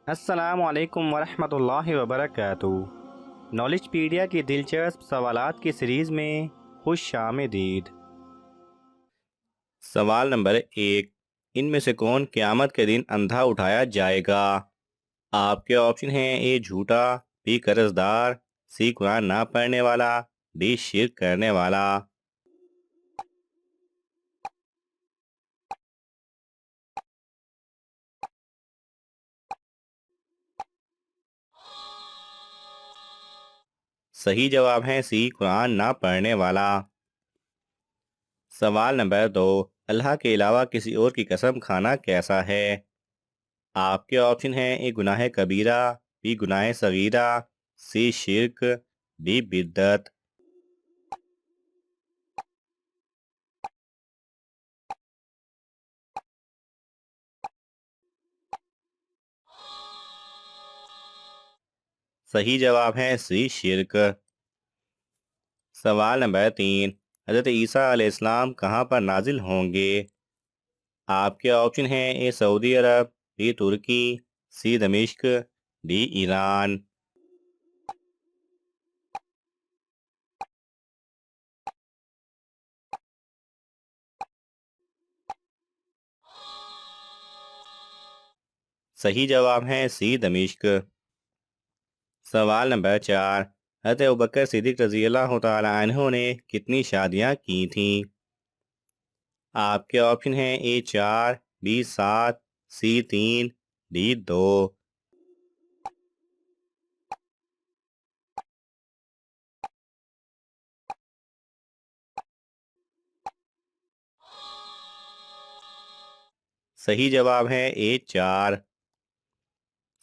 अस्सलाम वालेकुम वरहमतुल्लाहि वबरकातुहू। नॉलेजपीडिया की दिलचस्प सवालात की सीरीज़ में खुश आमदीद। सवाल नंबर 1। इनमें से कौन क़यामत के दिन अंधा उठाया जाएगा? आपके ऑप्शन हैं: ए झूठा, बी कर्जदार, सी कुरान ना पढ़ने वाला, डी शिर्क करने वाला। सही जवाब है सी कुरान ना पढ़ने वाला। सवाल नंबर 2। अल्लाह के अलावा किसी और की कसम खाना कैसा है? आपके ऑप्शन हैं: ए गुनाह कबीरा, बी गुनाह सगीरा, सी शिर्क, डी बिद्दत। सही जवाब है सी शिर्क। सवाल नंबर 3। हज़रत ईसा अलैहिस्सलाम कहाँ पर नाजिल होंगे? आपके ऑप्शन हैं: ए सऊदी अरब, बी तुर्की, सी दमिश्क, डी ईरान। सही जवाब है सी दमिश्क। सवाल नंबर 4। हज़रत अबू बकर सिद्दीक़ रज़ियल्लाहु तआला अन्हु ने कितनी शादियाँ की थीं? आपके ऑप्शन हैं: ए 4, बी 7, सी 3, डी 2। सही जवाब है ए 4।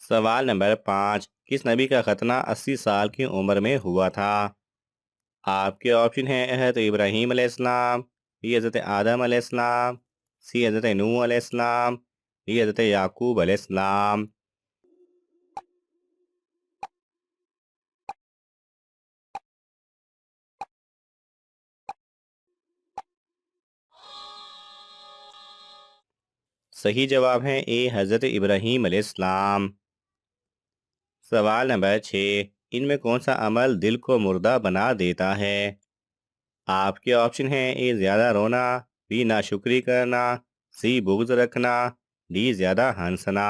सवाल नंबर 5। किस नबी का खतना 80 साल की उम्र में हुआ था? आपके ऑप्शन हैं: हज़रत इब्राहीम अलैहिस्सलाम, बी हज़रत आदम अलैहिस्सलाम, सी हज़रत नूह अलैहिस्सलाम, डी हज़रत याकूब अलैहिस्सलाम। सही जवाब है ए हज़रत इब्राहीम अलैहिस्सलाम। सवाल नंबर 6। इनमें कौन सा अमल दिल को मुर्दा बना देता है? आपके ऑप्शन हैं: ए ज़्यादा रोना, बी नाशुक्री करना, सी बुग़्ज़ रखना, डी ज़्यादा हंसना।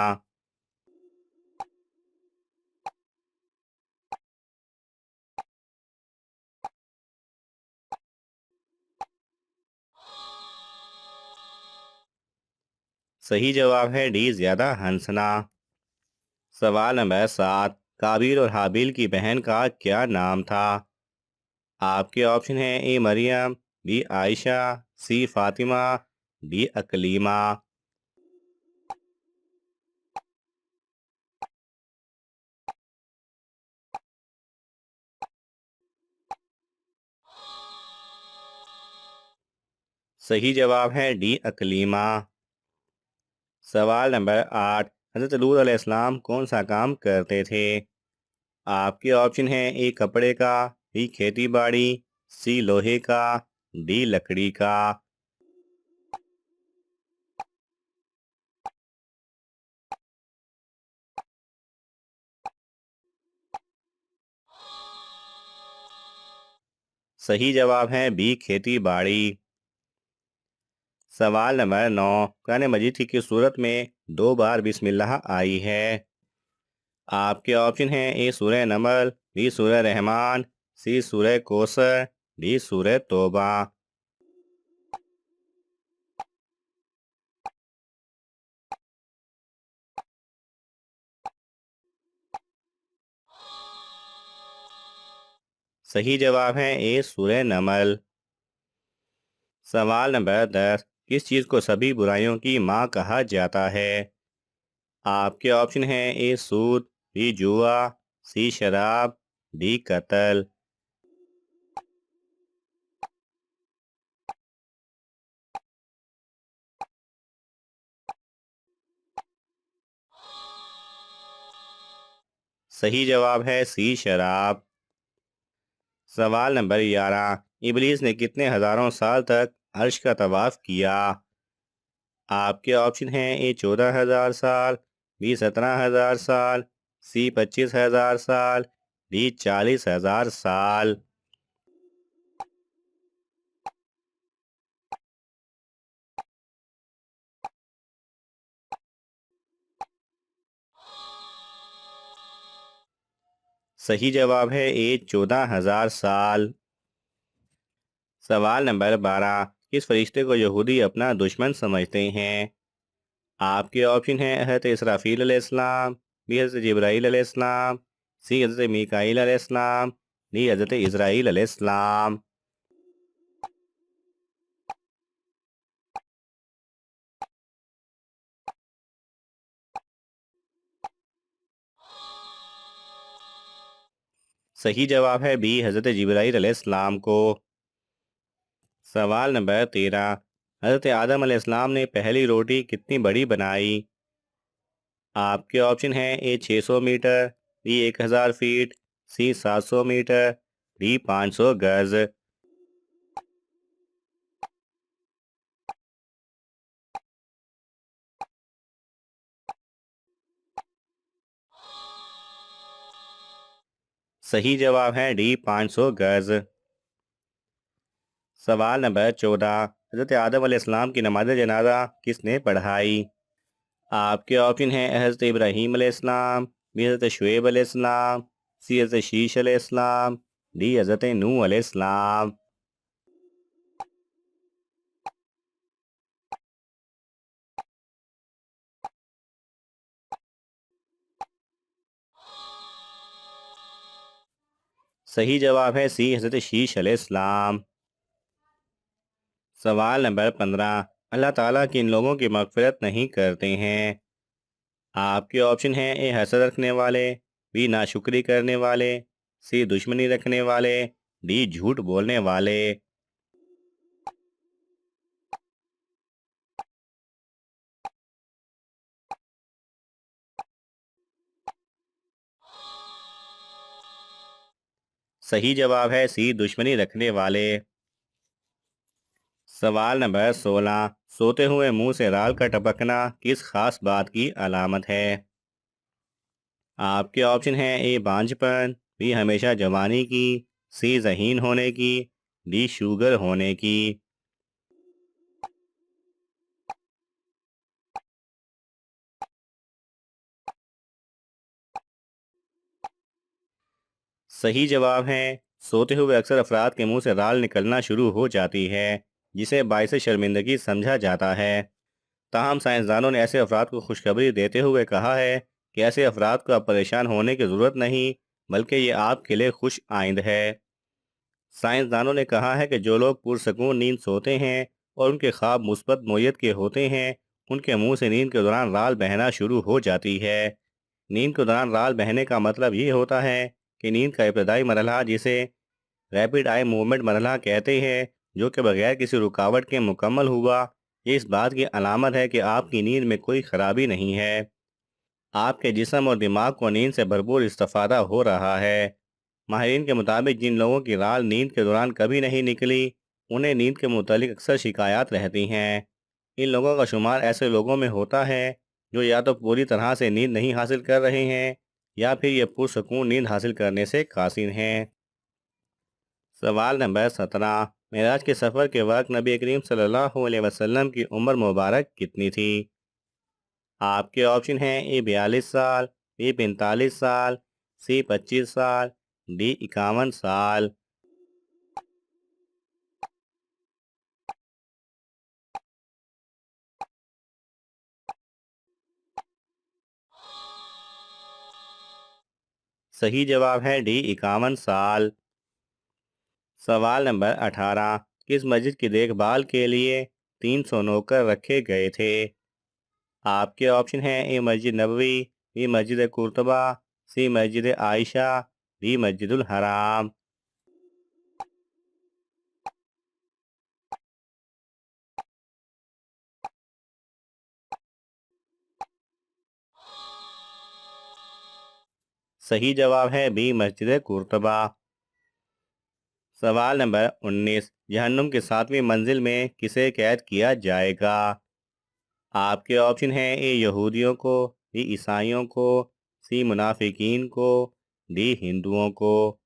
सही जवाब है डी ज़्यादा हंसना। सवाल नंबर 7। काबिल और हाबिल की बहन का क्या नाम था? आपके ऑप्शन हैं: ए मरियम, बी आयशा, सी फातिमा, डी अकलीमा। सही जवाब है डी अकलीमा। सवाल नंबर 8। हज़रत लूत अलैहिस्सलाम कौन सा काम करते थे? आपके ऑप्शन हैं: ए कपड़े का, बी खेती बाड़ी, सी लोहे का, डी लकड़ी का। सही जवाब है बी खेती बाड़ी। सवाल नंबर 9। कुरान मजीद की किस सूरत में 2 बार बिस्मिल्लाह आई है? आपके ऑप्शन हैं: ए सूरह नमल, बी सूरह रहमान, सी सूरह कौसर, डी सूरह तौबा। सही जवाब है ए सूरह नमल। सवाल नंबर 10। किस चीज़ को सभी बुराइयों की माँ कहा जाता है? आपके ऑप्शन हैं: ए सूद, बी जुआ, सी शराब, डी कत्ल। सही जवाब है सी शराब। सवाल नंबर 11। इबलीस ने कितने हज़ारों साल तक अर्श का तवाफ किया? आपके ऑप्शन हैं: ए 14,000 साल, बी 17,000 साल, सी 25,000 साल, डी 40,000 साल। सही जवाब है ए 14,000 साल। सवाल नंबर 12, किस फरिश्ते को यहूदी अपना दुश्मन समझते हैं? आपके ऑप्शन हैं हज़रत इसराफील अलैहिस्सलाम, बी हज़रत जिब्राईल अलैहिस्सलाम, सी हज़रत मीकाईल अलैहिस्सलाम, डी हज़रत इज़राईल अलैहिस्सलाम। सही जवाब है बी हज़रत जिब्राईल अलैहिस्सलाम को। सवाल नंबर 13, हज़रत आदम अलैहिस्सलाम ने पहली रोटी कितनी बड़ी बनाई? आपके ऑप्शन हैं ए 600 मीटर, बी 1000 फीट, सी 700 मीटर, डी 500 गज। सही जवाब है डी 500 गज। सवाल नंबर 14, हज़रत आदम अलैहिस्सलाम की नमाज जनाजा किसने पढ़ाई? आपके ऑप्शन हैं हज़रत इब्राहीम अलैहिस्सलाम, बी हज़रत शुएब अलैहिस्सलाम, सी हज़रत शीश अलैहिस्सलाम, डी हज़रत नूह अलैहिस्सलाम। सही जवाब है सी हज़रत शीश अलैहिस्सलाम। सवाल नंबर 15, अल्लाह ताला किन लोगों की मग़फ़िरत नहीं करते हैं? आपके ऑप्शन हैं ए हसद रखने वाले, बी नाशुक्री करने वाले, सी दुश्मनी रखने वाले, डी झूठ बोलने वाले। सही जवाब है सी दुश्मनी रखने वाले। सवाल नंबर 16, सोते हुए मुंह से राल का टपकना किस खास बात की अलामत है? आपके ऑप्शन हैं ए बांझपन, बी हमेशा जवानी की, सी ज़हीन होने की, डी शुगर होने की। सही जवाब है सोते हुए अक्सर अफराद के मुंह से राल निकलना शुरू हो जाती है, जिसे बाइस शर्मिंदगी समझा जाता है। ताहम साइंसदानों ने ऐसे अफराद को खुशखबरी देते हुए कहा है कि ऐसे अफराद को अब परेशान होने की ज़रूरत नहीं, बल्कि ये आपके लिए खुश आइंद है। साइंसदानों ने कहा है कि जो लोग पुरसकून नींद सोते हैं और उनके ख्वाब मुस्बत नोयत के होते हैं, उनके मुंह से नींद के दौरान राल बहना शुरू हो जाती है। नींद के दौरान राल बहने का मतलब ये होता है कि नींद का इब्तदाई मरहला, जिसे रैपिड आई मूवमेंट मरहला कहते हैं, जो कि बगैर किसी रुकावट के मुकम्मल हुआ, ये इस बात की अलामत है कि आपकी नींद में कोई खराबी नहीं है। आपके जिस्म और दिमाग को नींद से भरपूर इस्तेफादा हो रहा है। माहिरीन के मुताबिक जिन लोगों की राल नींद के दौरान कभी नहीं निकली, उन्हें नींद के मुतालिक अक्सर शिकायत रहती हैं। इन लोगों का शुमार ऐसे लोगों में होता है जो या तो पूरी तरह से नींद नहीं हासिल कर रहे हैं, या फिर ये पुरसकून नींद हासिल करने से कासिर हैं। सवाल नंबर 17, मेराज के सफ़र के वक्त नबी करीम सल्लल्लाहु अलैहि वसल्लम की उम्र मुबारक कितनी थी? आपके ऑप्शन हैं ए 42 साल, बी 45 साल, सी 25 साल, डी 51 साल। सही जवाब है डी 51 साल। सवाल नंबर 18, किस मस्जिद की देखभाल के लिए 300 नौकर रखे गए थे? आपके ऑप्शन हैं ए मस्जिद नबवी, बी मस्जिद कुर्तबा, सी मस्जिद आयशा, डी मस्जिदुल हराम। सही जवाब है बी मस्जिद कुर्तबा। सवाल नंबर 19, जहन्नुम की 7वीं मंजिल में किसे कैद किया जाएगा? आपके ऑप्शन हैं ए यहूदियों को, बी ईसाइयों को, सी मुनाफिकीन को, डी हिंदुओं को।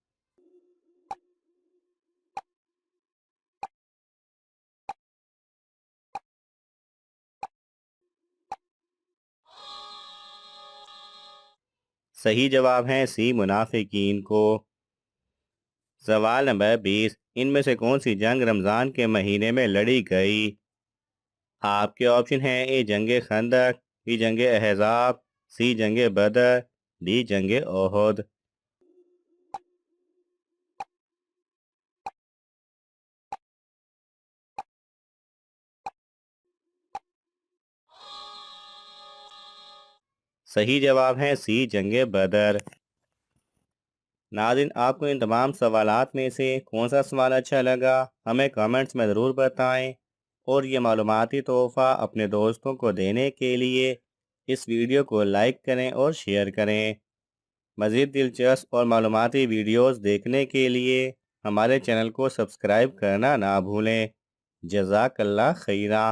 सही जवाब है सी मुनाफिकीन को। सवाल नंबर 20, इनमें से कौन सी जंग रमज़ान के महीने में लड़ी गई? आपके ऑप्शन हैं ए जंगे खंदक, बी जंगे अहज़ाब, सी जंगे बदर, डी जंगे ओहद। सही जवाब है सी जंगे बदर। नाज़रीन, आपको इन तमाम सवालात में से कौन सा सवाल अच्छा लगा हमें कमेंट्स में ज़रूर बताएं। और ये मालूमाती तोहफ़ा अपने दोस्तों को देने के लिए इस वीडियो को लाइक करें और शेयर करें। मज़ीद दिलचस्प और मालूमाती वीडियोस देखने के लिए हमारे चैनल को सब्सक्राइब करना ना भूलें। जज़ाकल्लाह खैरा।